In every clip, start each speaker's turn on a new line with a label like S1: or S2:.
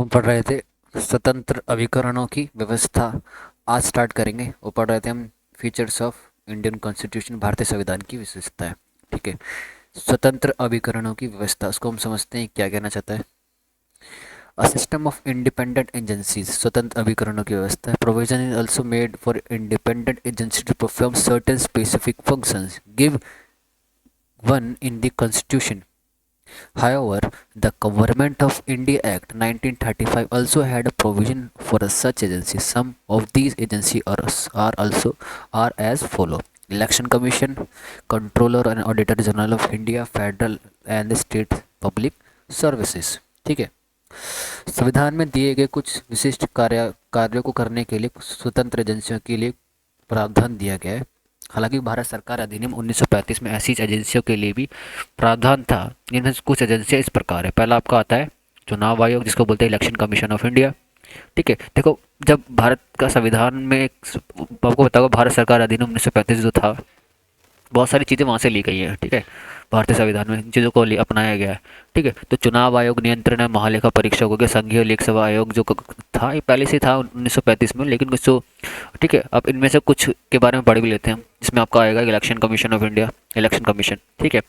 S1: हम पढ़ रहे थे स्वतंत्र अभिकरणों की व्यवस्था। आज स्टार्ट करेंगे। वो पढ़ रहे थे हम फीचर्स ऑफ इंडियन कॉन्स्टिट्यूशन, भारतीय संविधान की विशेषताएं। ठीक है। स्वतंत्र अभिकरणों की व्यवस्था, उसको हम समझते हैं क्या कहना चाहता है। A system of independent agencies, स्वतंत्र अभिकरणों की व्यवस्था है। Provision is also made for independent agency to perform certain specific functions give one in the constitution. However, the Government of India Act 1935 also had a provision for such agencies. Some of these agencies are also are as follow: Election Commission, Controller and Auditor General of India, Federal and State Public Services। ठीक है। संविधान में दिए गए कुछ विशिष्ट कार्यों को करने के लिए स्वतंत्र एजेंसियों के लिए प्रावधान दिया गया है। हालांकि भारत सरकार अधिनियम 1935 में ऐसी एजेंसियों के लिए भी प्रावधान था। इनमें से कुछ एजेंसियां इस प्रकार है। पहला आपका आता है चुनाव आयोग, जिसको बोलते हैं इलेक्शन कमीशन ऑफ इंडिया। ठीक है। देखो, जब भारत का संविधान में आपको बताओ, भारत सरकार अधिनियम 1935 जो था, बहुत सारी चीज़ें वहाँ से ली गई हैं। ठीक है। भारतीय संविधान में इन चीज़ों को अपनाया गया है। ठीक है। तो चुनाव आयोग नियंत्रण है, महालेखा परीक्षक हो गया, संघीय लोक सेवा आयोग जो था, ये पहले से था 1935 में, लेकिन कुछ तो ठीक है। अब इनमें से कुछ के बारे में पढ़ भी लेते हैं। इसमें आपका आएगा election commission of India, election commission. ठीक है।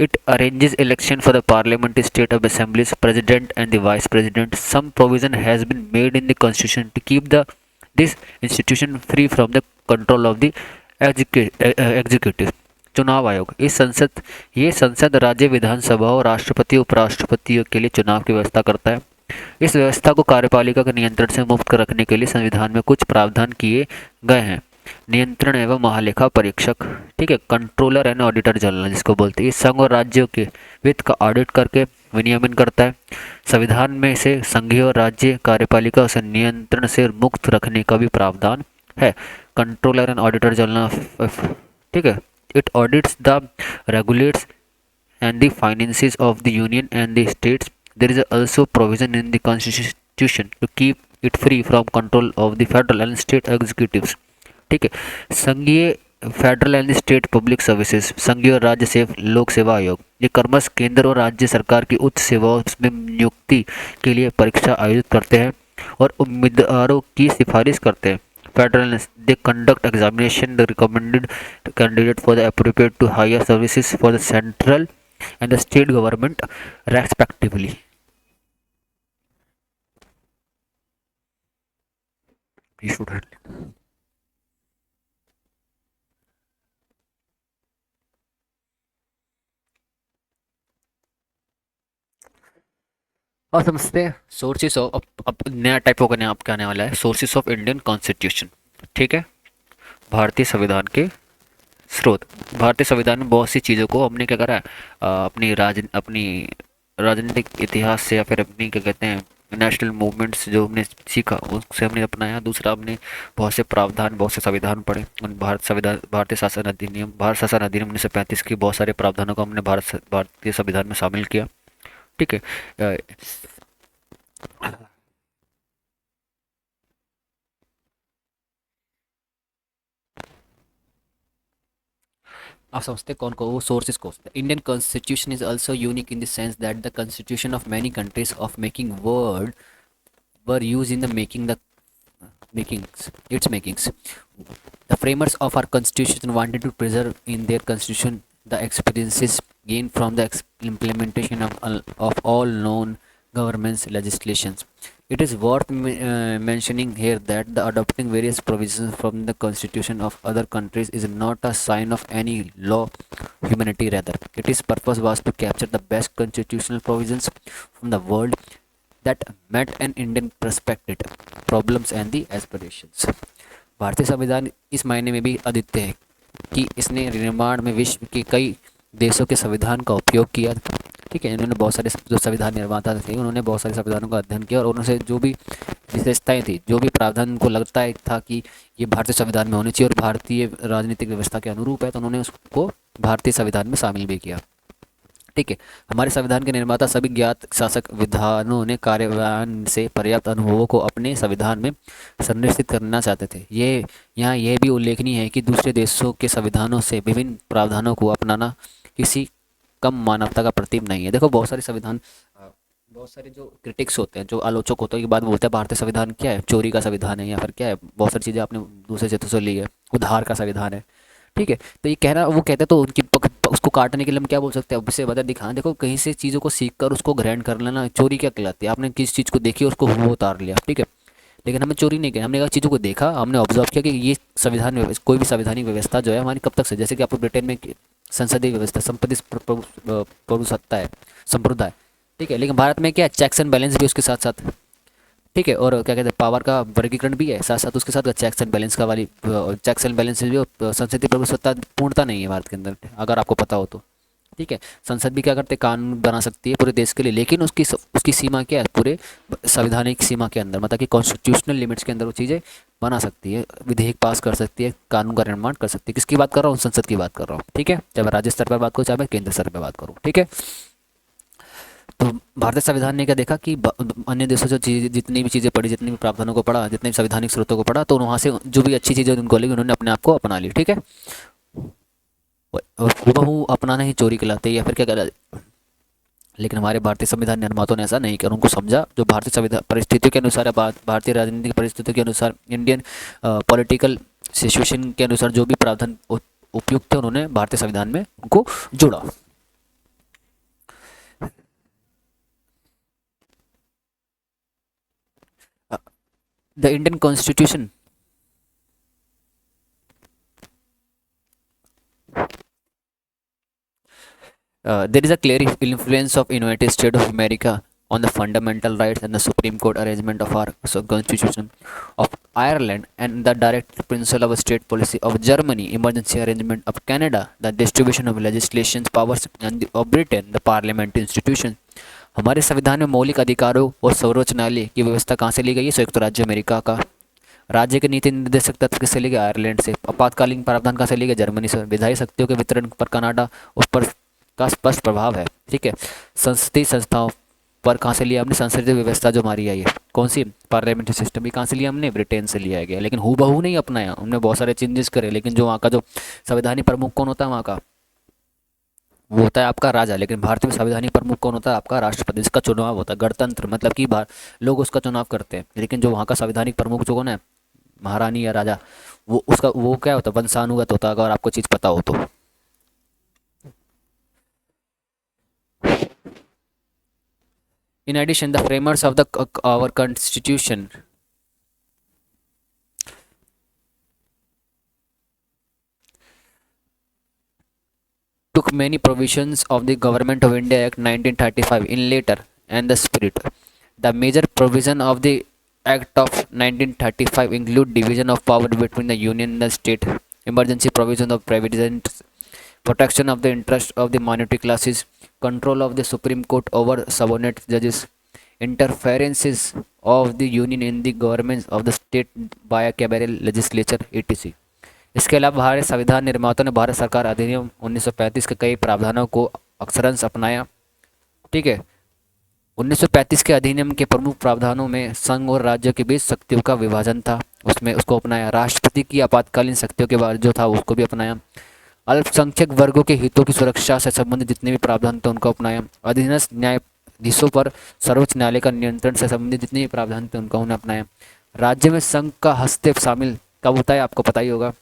S1: It arranges election for the parliament, state of assemblies, president and the vice president. Some provision has been made in the constitution to keep the this institution free from the control of the executive. चुनाव आयोग, ये संसद राज्य विधानसभा और राष्ट्रपति उपराष्ट्रपतियों के लिए चुनाव की व्यवस्था करता है। इस व्यवस्था को कार्यपालिका के नियंत्रण से मुक्त रखने के लिए संविधान में कुछ प्रावधान किए गए हैं। नियंत्रण एवं महालेखा परीक्षक, ठीक है, कंट्रोलर एंड ऑडिटर जनरल जिसको बोलते हैं, ये संघ और राज्यों के वित्त का ऑडिट करके विनियमन करता है। संविधान में से संघीय और राज्य कार्यपालिका से नियंत्रण से मुक्त रखने का भी प्रावधान है। कंट्रोलर एंड ऑडिटर जनरल, ठीक है, it audits the regulates and the finances of the union and the states. There is also provision in the constitution to keep it free from control of the federal and state executives। ठीक है। संघीय federal and state public services, संघीय और राज्य से लोक सेवा आयोग, ये क्रमश केंद्र और राज्य सरकार की उच्च सेवाओं में नियुक्ति के लिए परीक्षा आयोजित करते हैं और उम्मीदवारों की सिफारिश करते हैं। Federal, they conduct examination the recommended candidate for the appropriate to higher services for the central and the state government respectively। और समझते हैं सोर्सेस ऑफ, अब नया टाइप का नया आपका आने वाला है, सोर्सेस ऑफ इंडियन कॉन्स्टिट्यूशन। ठीक है। भारतीय संविधान के स्रोत। भारतीय संविधान में बहुत सी चीज़ों को हमने क्या करा है, अपनी राजनीतिक इतिहास से या फिर अपनी क्या कहते हैं नेशनल मूवमेंट्स जो हमने सीखा उससे हमने अपनाया। दूसरा, हमने बहुत से प्रावधान, बहुत से संविधान पढ़े। उन भारत शासन अधिनियम 1935 की बहुत सारे प्रावधानों को हमने भारतीय संविधान में शामिल किया। ठीक है। आप समझते हैं कौन को वो सोर्सेज को। Indian constitution is also unique in the sense that the constitution of many countries of making word were use in the making the makings. The framers of our constitution wanted to preserve in their constitution the experiences gained from the implementation of all known government's legislations. It is worth mentioning here that the adopting various provisions from the constitution of other countries is not a sign of any law humanity. Rather, its purpose was to capture the best constitutional provisions from the world that met an Indian perspective, problems and the aspirations। भारतीय संविधान इस मायने में भी अद्वितीय है कि इसने निर्माण में विश्व के कई देशों के संविधान का उपयोग किया। ठीक है। इन्होंने बहुत सारे जो संविधान निर्माता थे, उन्होंने बहुत सारे संविधानों का अध्ययन किया और उनसे जो भी विशेषताएं थी, जो भी प्रावधान उनको लगता है था कि ये भारतीय संविधान में होनी चाहिए और भारतीय राजनीतिक व्यवस्था के अनुरूप है, तो उन्होंने उसको भारतीय संविधान में शामिल भी किया। ठीक है। हमारे संविधान के निर्माता सभी ज्ञात शासक विधानों ने कार्यान्वयन से पर्याप्त अनुभवों को अपने संविधान में संरक्षित करना चाहते थे। ये यहाँ यह भी उल्लेखनीय है कि दूसरे देशों के संविधानों से विभिन्न प्रावधानों को अपनाना किसी कम मानवता का प्रतीक नहीं है। देखो, बहुत सारे संविधान बहुत सारे जो क्रिटिक्स होते हैं, जो आलोचक होते हैं, के बाद बोलते हैं भारतीय संविधान क्या है, चोरी का संविधान है या फिर क्या है, बहुत सारी चीज़ें आपने दूसरे क्षेत्रों से ली है, उधार का संविधान है। ठीक है, तो ये कहना, वो कहते हैं तो उनकी उसको काटने के लिए हम क्या बोल सकते हैं, अब इससे बता दिखा, देखो कहीं से चीज़ों को सीख कर उसको ग्रहण कर लेना चोरी क्या कहलाती है। आपने किस चीज़ को देखी उसको वो उतार लिया, ठीक है, लेकिन हमें चोरी नहीं किया, हमने कहा चीज़ों को देखा, हमने ऑब्जर्व किया कि ये संविधान कोई भी संवैधानिक व्यवस्था जो है हमारी कब तक से, जैसे कि आपको ब्रिटेन में संसदीय व्यवस्था, संपत्ति प्रभुसत्ता है, संप्रदाय, ठीक है, लेकिन भारत में क्या है, चेक्स एंड बैलेंस भी उसके साथ साथ, ठीक है, और क्या कहते हैं, पावर का वर्गीकरण भी है साथ साथ उसके साथ, चेक्स एंड बैलेंस का वाली, चेक्स एंड बैलेंस भी, संसदीय प्रभुसत्ता पूर्णता नहीं है भारत के अंदर, अगर आपको पता हो तो। ठीक है, संसद भी क्या करते हैं, कानून बना सकती है पूरे देश के लिए, लेकिन उसकी सीमा क्या है, पूरे संवैधानिक सीमा के अंदर, मतलब कि कॉन्स्टिट्यूशनल लिमिट्स के अंदर वो चीज़ें बना सकती है, विधेयक पास कर सकती है, कानून का निर्माण कर सकती है। किसकी बात कर रहा हूँ, संसद की बात कर रहा हूँ, ठीक है, चाहे मैं राज्य स्तर पर बात करूँ चाहे मैं केंद्र स्तर पर बात करूँ, ठीक है। तो भारतीय संविधान ने क्या देखा कि अन्य देशों से चीज़, जितनी भी चीज़ें पढ़ी, जितनी भी प्रावधानों को पढ़ा, जितने भी संवैधानिक स्रोतों को पढ़ा, तो वहाँ से जो भी अच्छी चीज़ें उनको लगी उन्होंने अपने आप को अपना ली, ठीक है। और हूबहू अपनाना ही चोरी कहलाते हैं या फिर क्या कहलाते। लेकिन हमारे भारतीय संविधान निर्माताओं ने ऐसा नहीं किया, उनको समझा जो भारतीय संविधान परिस्थितियों के अनुसार, भारतीय राजनीतिक परिस्थितियों के अनुसार, इंडियन पॉलिटिकल सिचुएशन के अनुसार जो भी प्रावधान उपयुक्त थे, उन्होंने भारतीय संविधान में उनको जोड़ा। The Indian constitution, there is a clear influence of United States of America on the fundamental rights and the Supreme Court arrangement of our Constitution of Ireland and the direct principle of state policy of Germany, emergency arrangement of Canada, the distribution of legislation powers and of Britain, the parliament institution। हमारे संविधान में मौलिक अधिकारों और सर्वोच्च न्यायालय की व्यवस्था कहाँ से ली गई है, संयुक्त राज्य अमेरिका का। राज्य के नीति निर्देशक तत्व किससे लिए गए, आयरलैंड से। आपातकालीन प्रावधान कहाँ से लिए गए, जर्मनी से। विधायी शक्तियों के वितरण पर कनाडा उस पर का स्पष्ट प्रभाव है, ठीक है। संसदीय संस्थाओं पर कहाँ से लिया हमने, संसदीय व्यवस्था जो हमारी आई है, कौन सी, पार्लियामेंट्री सिस्टम, भी कहाँ से लिया हमने, ब्रिटेन से लिया गया। लेकिन हूबहू नहीं अपनाया, उन्होंने बहुत सारे चेंजेस करे, लेकिन जो वहाँ का जो संवैधानिक प्रमुख कौन होता है वहाँ का, वो होता है आपका राजा। लेकिन भारत में संवैधानिक प्रमुख कौन होता है, आपका राष्ट्रपति, जिसका चुनाव होता है, गणतंत्र, मतलब कि लोग उसका चुनाव करते हैं। लेकिन जो वहाँ का संवैधानिक प्रमुख जो कौन है, महारानी या राजा, वो उसका वो क्या होता है, वंशानुगत होता है, अगर आपको चीज़ पता हो तो। In addition, the framers of our constitution took many provisions of the Government of India Act 1935 in later and the spirit. The major provision of the Act of 1935 include division of power between the union and the state, emergency provision of provident, protection of the interest of the minority classes, control of the Supreme Court over subordinate judges, interferences of the union in the governments of the state by a cabinet legislature, etc। इसके अलावा भारत संविधान निर्माताओं ने भारत सरकार अधिनियम 1935 के कई प्रावधानों को अक्षरशः अपनाया, ठीक है। 1935 के अधिनियम के प्रमुख प्रावधानों में संघ और राज्य के बीच शक्तियों का विभाजन था, उसमें उसको अपनाया। राष्ट्रपति की आपातकालीन शक्तियों के बाद जो था उसको भी अपनाया। अल्पसंख्यक वर्गों के हितों की सुरक्षा से संबंधित जितने भी प्रावधान थे उनको अपनाया। अधीनस्थ न्यायाधीशों पर सर्वोच्च न्यायालय का नियंत्रण से संबंधित जितने भी प्रावधान थे उनको उन्होंने अपनाया। राज्य में संघ का हस्तक्षेप शामिल कब होता है आपको पता ही होगा,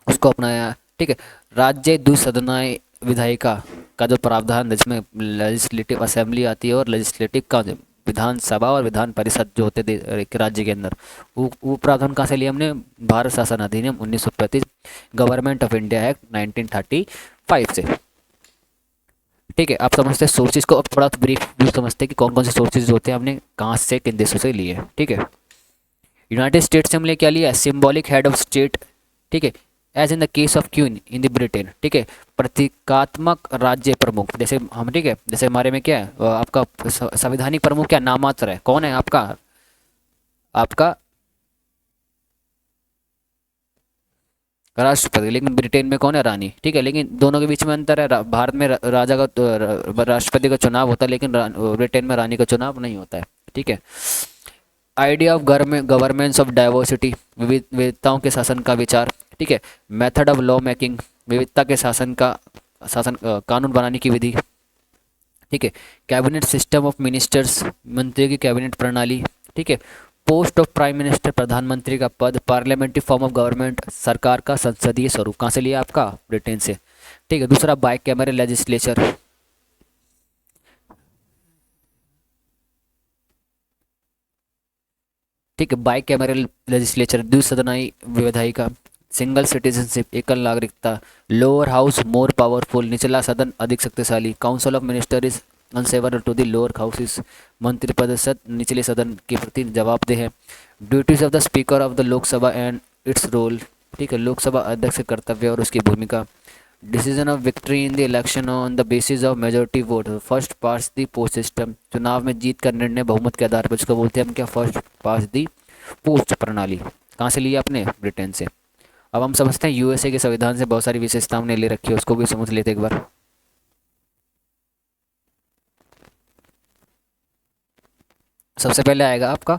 S1: उसको अपनाया, ठीक है। राज्य द्विसदनीय विधायिका का जो प्रावधान जिसमें लेजिस्लेटिव असेंबली आती है और लेजिस्लेटिव का विधानसभा और विधान परिषद जो होते थे एक राज्य के अंदर, वो प्रावधान कहाँ से लिया हमने, भारत शासन अधिनियम 1935, गवर्नमेंट ऑफ इंडिया एक्ट 1935 से, ठीक है। आप समझते हैं सोर्सेज को, अब थोड़ा ब्रीफ व्यू समझते हैं कि कौन कौन से सोर्सेज होते हैं, हमने कहाँ से किन देशों से लिए, ठीक है। यूनाइटेड स्टेट्स से हमने क्या लिया, सिंबॉलिक हेड ऑफ स्टेट, ठीक है, as in the case of queen in the Britain, ठीक है। प्रतीकात्मक राज्य प्रमुख, जैसे हम, ठीक है, जैसे हमारे में क्या है, आपका संवैधानिक प्रमुख क्या नामात्र है, कौन है आपका, आपका राष्ट्रपति। लेकिन ब्रिटेन में कौन है, रानी, ठीक है। लेकिन दोनों के बीच में अंतर है, भारत में राजा का राष्ट्रपति का चुनाव होता है, लेकिन ब्रिटेन में रानी का चुनाव नहीं होता है, ठीक है। Idea of governance of diversity, विविधताओं के शासन का विचार, ठीक है। मेथड ऑफ लॉ मेकिंग, विविधता के शासन का कानून बनाने की विधि। ठीक है। कैबिनेट सिस्टम ऑफ मिनिस्टर्स, मंत्रियों की कैबिनेट प्रणाली। ठीक है। पोस्ट ऑफ प्राइम मिनिस्टर, प्रधानमंत्री का पद। पार्लियामेंट्री फॉर्म ऑफ गवर्नमेंट, सरकार का संसदीय स्वरूप। कहाँ से लिया आपका? ब्रिटेन से। ठीक है। दूसरा बाइक कैमरल लेजिस्लेचर। ठीक है। बाइक कैमरल लेजिस्लेचर, द्विसदनाई विधायिका। सिंगल सिटीजनशिप, एकल नागरिकता। लोअर हाउस मोर पावरफुल, निचला सदन अधिक शक्तिशाली। Council of minister is answerable to the lower houses, मंत्रिपरिषद निचले सदन के प्रति जवाबदेह है। Duties of the speaker of the Lok Sabha and its role. ठीक है। लोकसभा अध्यक्ष के कर्तव्य और उसकी भूमिका। Decision of victory in the election on the basis of majority vote, first past the post system. चुनाव में जीत का निर्णय बहुमत के आधार पर, उसको बोलते हैं हम क्या? फर्स्ट पास द पोस्ट प्रणाली। कहाँ से लिया आपने? ब्रिटेन से। अब हम समझते हैं यूएसए के संविधान से बहुत सारी विशेषताएं हमने ले रखी है, उसको भी समझ लेते एक बार। सबसे पहले आएगा आपका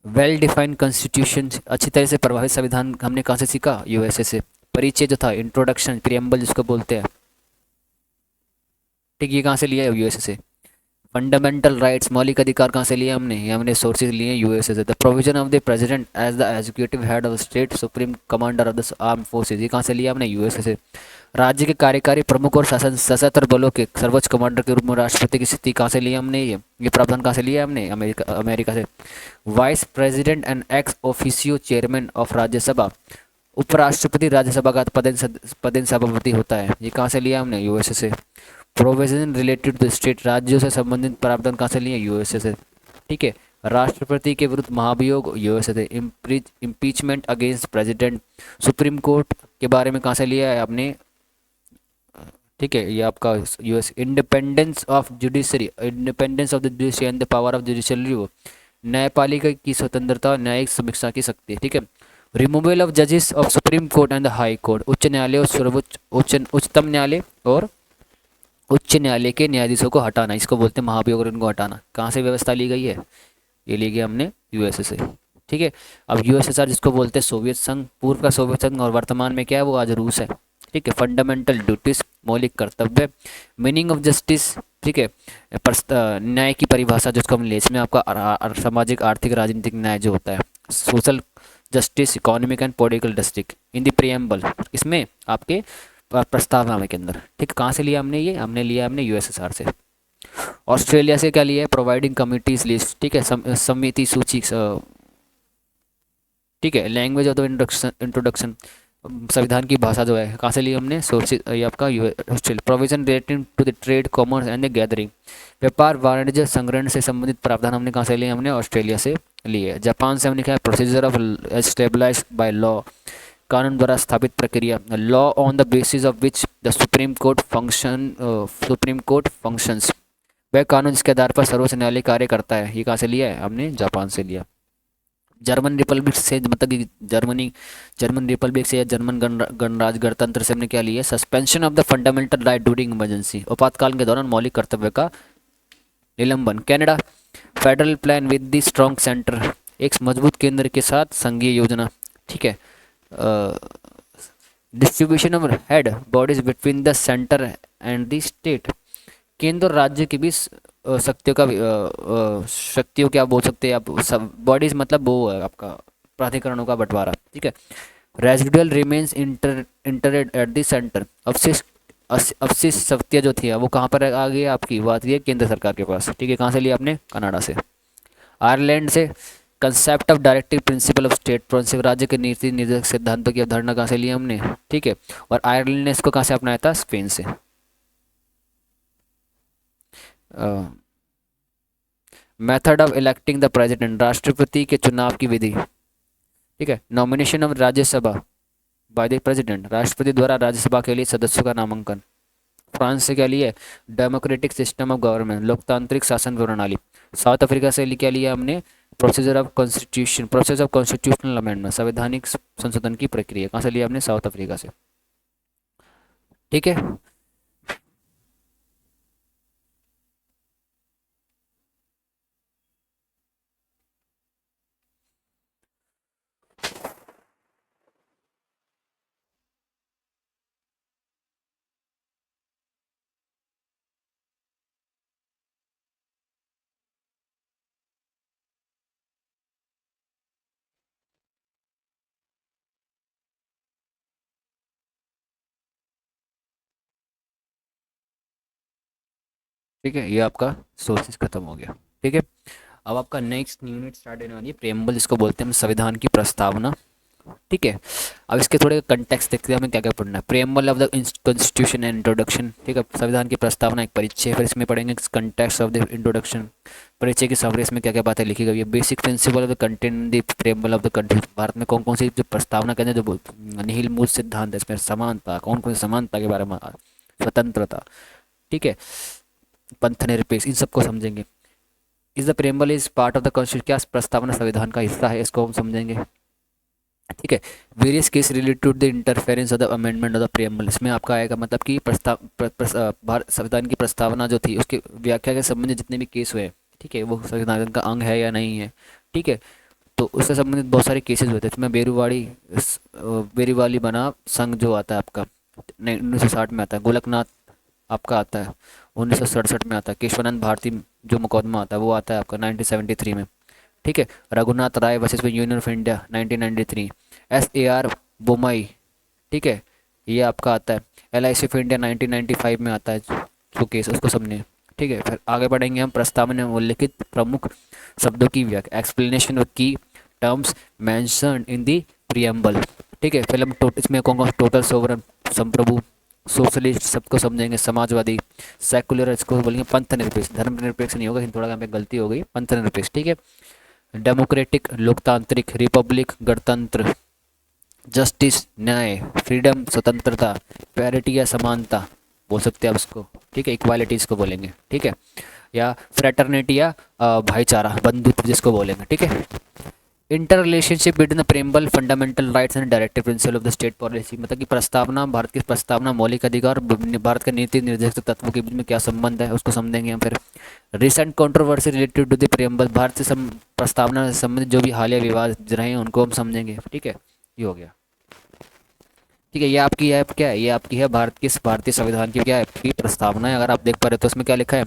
S1: वेल डिफाइंड कॉन्स्टिट्यूशन, अच्छी तरह से प्रभावित संविधान हमने कहाँ से सीखा? यूएसए से। परिचय जो था, इंट्रोडक्शन, प्रियम्बल जिसको बोलते हैं। ठीक, ये कहाँ से लिया है? यूएसए से। फंडामेंटल राइट्स, मौलिक अधिकार कहाँ से लिए हमने? ये हमने सोर्सेज लिए हैं यूएसए से। The provision of the president as the executive head of state, supreme commander of the arm forces, ये कहाँ से लिया हमने? यूएसए से। राज्य के कार्यकारी प्रमुख और शासन सशस्त्र बलों के सर्वोच्च कमांडर के रूप में राष्ट्रपति की स्थिति कहाँ से लिया हमने? ये प्रावधान कहाँ से लिया हमने? अमेरिका, अमेरिका से। Vice president and ex officio chairman of Rajya Sabha, उपराष्ट्रपति राज्यसभा का पदेन सभापति होता है, ये कहाँ से लिया हमने? यूएसए से। प्रोविजन रिलेटेड टू स्टेट, राज्यों से संबंधित प्रावधान कहाँ से लिए? यूएसए से। ठीक है। राष्ट्रपति के विरुद्ध महाभियोग, यूएसए से। Impeachment against president, supreme court के बारे में कहाँ से लिया है आपने? ठीक है, ये आपका US. Independence of judiciary, independence of the judiciary and the power of judicial review, न्यायपालिका की स्वतंत्रता और न्यायिक समीक्षा की शक्ति। ठीक है। रिमूवल ऑफ जजेस of supreme court and the high court, उच्च न्यायालय और सर्वोच्च उच्चतम न्यायालय और उच्च न्यायालय के न्यायाधीशों को हटाना, इसको बोलते हैं महाभियोग, और इनको हटाना। कहाँ से व्यवस्था ली गई है? ये ली गई हमने यूएसए से। ठीक है। अब यूएसएसआर जिसको बोलते हैं सोवियत संघ, पूर्व का सोवियत संघ और वर्तमान में क्या है? वो आज रूस है। ठीक है। फंडामेंटल ड्यूटीज, मौलिक कर्तव्य। Meaning of justice. ठीक है। न्याय की परिभाषा जिसको हम ले, इसमें आपका सामाजिक, आर्थिक, राजनीतिक न्याय जो होता है। Social justice, economic and political justice in the preamble, इसमें आपके प्रस्तावना के अंदर। ठीक है। कहाँ से लिया हमने? ये हमने लिया हमने यूएसएसआर से। ऑस्ट्रेलिया से क्या लिया है? Providing committees list. ठीक है। समिति सूची। ठीक है। Language of the introduction, introduction, संविधान की भाषा जो है, कहाँ से ली हमने? सोर्सेज, ये आपका Australia. Provision relating to the trade, commerce and the gathering, व्यापार वाणिज्य संग्रहण से संबंधित प्रावधान हमने कहाँ से लिए? हमने ऑस्ट्रेलिया से लिए। जापान से हमने क्या? Procedure of stabilize by law, कानून द्वारा स्थापित प्रक्रिया। Law on the basis of which the supreme court functions, वह कानून जिसके आधार पर सर्वोच्च न्यायालय कार्य करता है, ये कहाँ से लिया है? हमने जापान से लिया। जर्मन रिपब्लिक से, मतलब कि जर्मनी, जर्मन रिपब्लिक से या जर्मन गणराज्य गणतंत्र से हमने क्या लिया? Suspension of the fundamental right during emergency, आपातकाल के दौरान मौलिक कर्तव्य का निलंबन। Canada, federal plan with the strong centre, एक मजबूत केंद्र के साथ संघीय योजना। ठीक है। Distribution of head bodies between the centre and the state, केंद्र और राज्य के बीच शक्तियों का शक्तियों क्या बोल सकते हैं आप? सब बॉडीज, मतलब वो है आपका प्राधिकरणों का बंटवारा। ठीक है। Residual remains entered at the centre, अवशिष्ट अवशिष्ट शक्तियाँ जो थी वो कहाँ पर आ गई? आपकी वो आती है केंद्र सरकार के पास। ठीक है। कहाँ से लिया आपने? कनाडा से। आयरलैंड से concept of directive principle of state principle, राज्य के नीति निर्देशक सिद्धांतों की अवधारणा कहाँ से ली हमने? ठीक है। और आयरलैंड ने इसको कहाँ से अपनाया था? स्पेन से। Method of electing the president, राष्ट्रपति के चुनाव की विधि। ठीक है। Nomination of Rajya Sabha by the president, राष्ट्रपति द्वारा राज्यसभा के लिए सदस्यों का नामांकन। फ्रांस से क्या लिया? डेमोक्रेटिक सिस्टम ऑफ गवर्नमेंट, लोकतांत्रिक शासन प्रणाली। साउथ अफ्रीका से क्या लिया हमने? Procedure of constitution, process of constitutional amendment, संवैधानिक संशोधन की प्रक्रिया। कहाँ से लिया हमने? साउथ अफ्रीका से। ठीक है। ठीक है, ये आपका सोर्सेज खत्म हो गया। ठीक है, अब आपका नेक्स्ट यूनिट स्टार्ट होने वाली है प्रेम्बल, जिसको बोलते हैं हम संविधान की प्रस्तावना। ठीक है, अब इसके थोड़े कंटेक्स्ट देखते हैं हमें क्या क्या पढ़ना है। Preamble of the constitution and introduction. ठीक है, संविधान की प्रस्तावना एक परिचय, फिर इसमें पढ़ेंगे कंटेक्स्ट ऑफ द इंट्रोडक्शन, परिचय की समरी, इसमें क्या क्या बातें लिखी गई है। Basic principle of the content the preamble of the country, Bharat में कौन कौन सी जो प्रस्तावना कहते हैं, जो निहिल मूल सिद्धांत है इसमें, समानता, कौन कौन सी समानता के बारे में, स्वतंत्रता, ठीक है, पंथ निरपेक्ष, इन सबको समझेंगे। इस the preamble is part of the constitution, क्या प्रस्तावना संविधान का हिस्सा है, इसको हम समझेंगे। ठीक है, various case related to the interference of the amendment of the preamble, इसमें आपका आएगा मतलब कि भारत संविधान की प्रस्तावना जो थी उसकी व्याख्या के संबंधित जितने भी केस हुए, ठीक है, वो संविधान का अंग है या नहीं है। ठीक है, तो उससे संबंधित बहुत सारे केसेस हुए थे, इसमें बेरूवाली बना संघ जो आता है आपका 1960 में आता है, गोलकनाथ आपका आता है 1967 में आता है, केशवानंद भारती जो मुकदमा आता है वो आता है आपका 1973 में। ठीक है, Raghunath Rai versus Union of India 1993, SAR Bommai, ठीक है, ये आपका आता है, LIC ऑफ इंडिया 1995 में आता है जो केस, उसको समझिए। ठीक है, फिर आगे बढ़ेंगे हम प्रस्तावना में उल्लिखित प्रमुख शब्दों की व्याख्या, एक्सप्लेनेशन ऑफ की terms mentioned in the preamble. ठीक है, फिर हम इसमें कौन कौन, टोटल सोवरन, संप्रभु, सोशलिस्ट सबको समझेंगे, समाजवादी, सेकुलर इसको बोलेंगे, पंथ निरपेक्ष, धर्म निरपेक्ष नहीं होगा, थोड़ा यहाँ पे गलती हो गई, पंथ निरपेक्ष। ठीक है, डेमोक्रेटिक लोकतांत्रिक, रिपब्लिक गणतंत्र, जस्टिस न्याय, फ्रीडम स्वतंत्रता, पैरिटी या समानता बोल सकते हैं आप उसको। ठीक है, इक्वालिटी इसको बोलेंगे। ठीक है, या फ्रेटर्निटी या भाईचारा, बंधुत्व जिसको बोलेंगे। ठीक है, inter relationship between the preamble fundamental rights and directive principle of the state policy, मतलब कि प्रस्तावना, भारत की प्रस्तावना, मौलिक अधिकार, भारत के नीति निर्देशक तत्वों के बीच में क्या संबंध है उसको समझेंगे हम। फिर recent controversy related to the preamble, Bharat से प्रस्तावना से संबंधित जो भी हालिया विवाद रहे हैं उनको हम समझेंगे। ठीक है, ये हो गया। ठीक है, ये आपकी है क्या है, ये आपकी है भारतीय संविधान की क्या है, आपकी प्रस्तावना है। अगर आप देख पा रहे हो तो उसमें क्या लिखा है,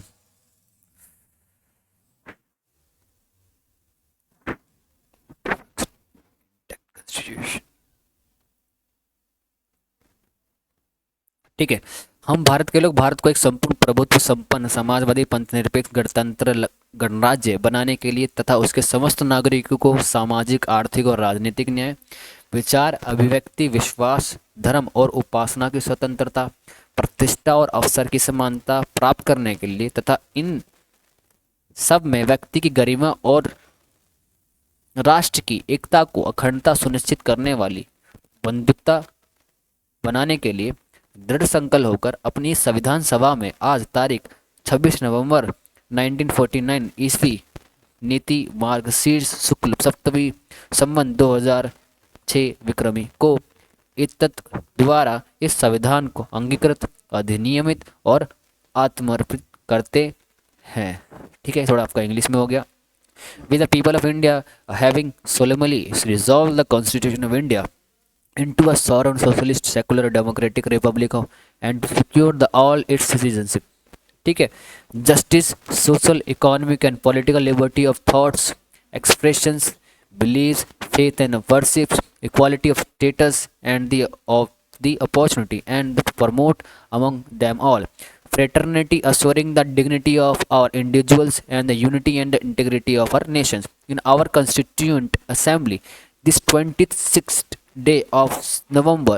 S1: ठीक है, हम भारत के लोग भारत को एक संपूर्ण प्रभुत्व संपन्न समाजवादी पंथ निरपेक्ष गणराज्य बनाने के लिए तथा उसके समस्त नागरिकों को सामाजिक, आर्थिक और राजनीतिक न्याय, विचार अभिव्यक्ति, विश्वास, धर्म और उपासना की स्वतंत्रता, प्रतिष्ठा और अवसर की समानता प्राप्त करने के लिए तथा इन सब में व्यक्ति की गरिमा और राष्ट्र की एकता को अखंडता सुनिश्चित करने वाली बंधुता बनाने के लिए दृढ़ संकल्प होकर अपनी संविधान सभा में आज तारीख 26 नवंबर 1949 ईस्वी नीति मार्गशीर्ष शुक्ल सप्तमी संवत 2006 विक्रमी को इत्तत द्वारा इस संविधान को अंगीकृत, अधिनियमित और आत्मर्पित करते हैं। ठीक है, थोड़ा आपका इंग्लिश में हो गया। With the people of India having solemnly resolved the Constitution of India into a sovereign socialist secular democratic republic of, and to secure the all its citizenship, ठीक है, justice, social, economic and political liberty of thoughts, expressions, beliefs, faith and worships, equality of status and the opportunity, and to promote among them all fraternity, assuring the dignity of our individuals and the unity and the integrity of our nations. In our Constituent Assembly, this 26th day of November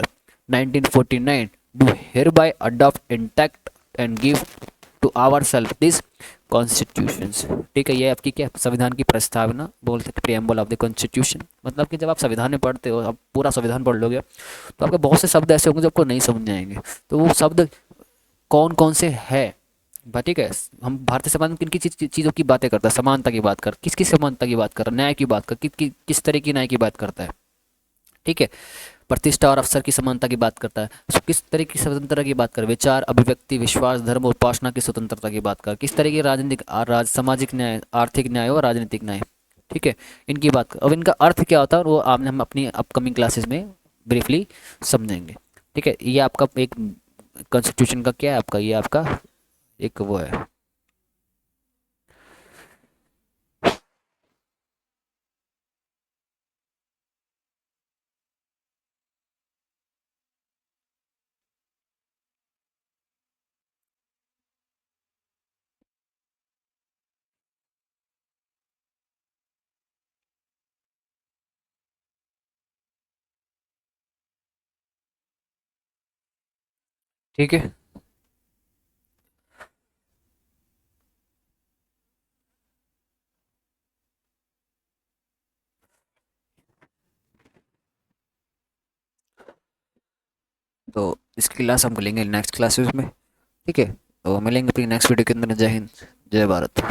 S1: 1949, do hereby adopt intact and give to our self this constitutions. ठीक है, ये आपकी क्या संविधान की प्रस्तावना बोल सकते, प्रियम्बल ऑफ द कॉन्स्टिट्यूशन, मतलब कि जब आप संविधान में पढ़ते हो, आप पूरा संविधान पढ़ लोगे तो आपके बहुत से शब्द ऐसे होंगे जो आपको नहीं समझ में आएंगे। तो वो शब्द कौन कौन से है, ठीक है, हम भारतीय समाज में किन किन चीज़ों की बातें करता है, समानता की बात कर, किसकी समानता की बात कर, न्याय की बात कर, किस तरह की न्याय की बात करता है। ठीक है, प्रतिष्ठा और अवसर की समानता की बात करता है, किस तरह की स्वतंत्रता की बात कर, विचार अभिव्यक्ति, विश्वास, धर्म और उपासना की स्वतंत्रता की बात कर, किस तरह की राजनीतिक सामाजिक न्याय, आर्थिक न्याय और राजनीतिक न्याय। ठीक है, इनकी बात कर, अब इनका अर्थ क्या होता है वो आपने हम अपनी अपकमिंग क्लासेस में ब्रीफली समझेंगे। ठीक है, ये आपका एक कॉन्स्टिट्यूशन का क्या है, आपका ये आपका एक वो है ठीक है। तो इसकी क्लास हम लेंगे नेक्स्ट क्लासेस में। ठीक है, तो मिलेंगे अपनी नेक्स्ट वीडियो के अंदर। जय हिंद, जय भारत।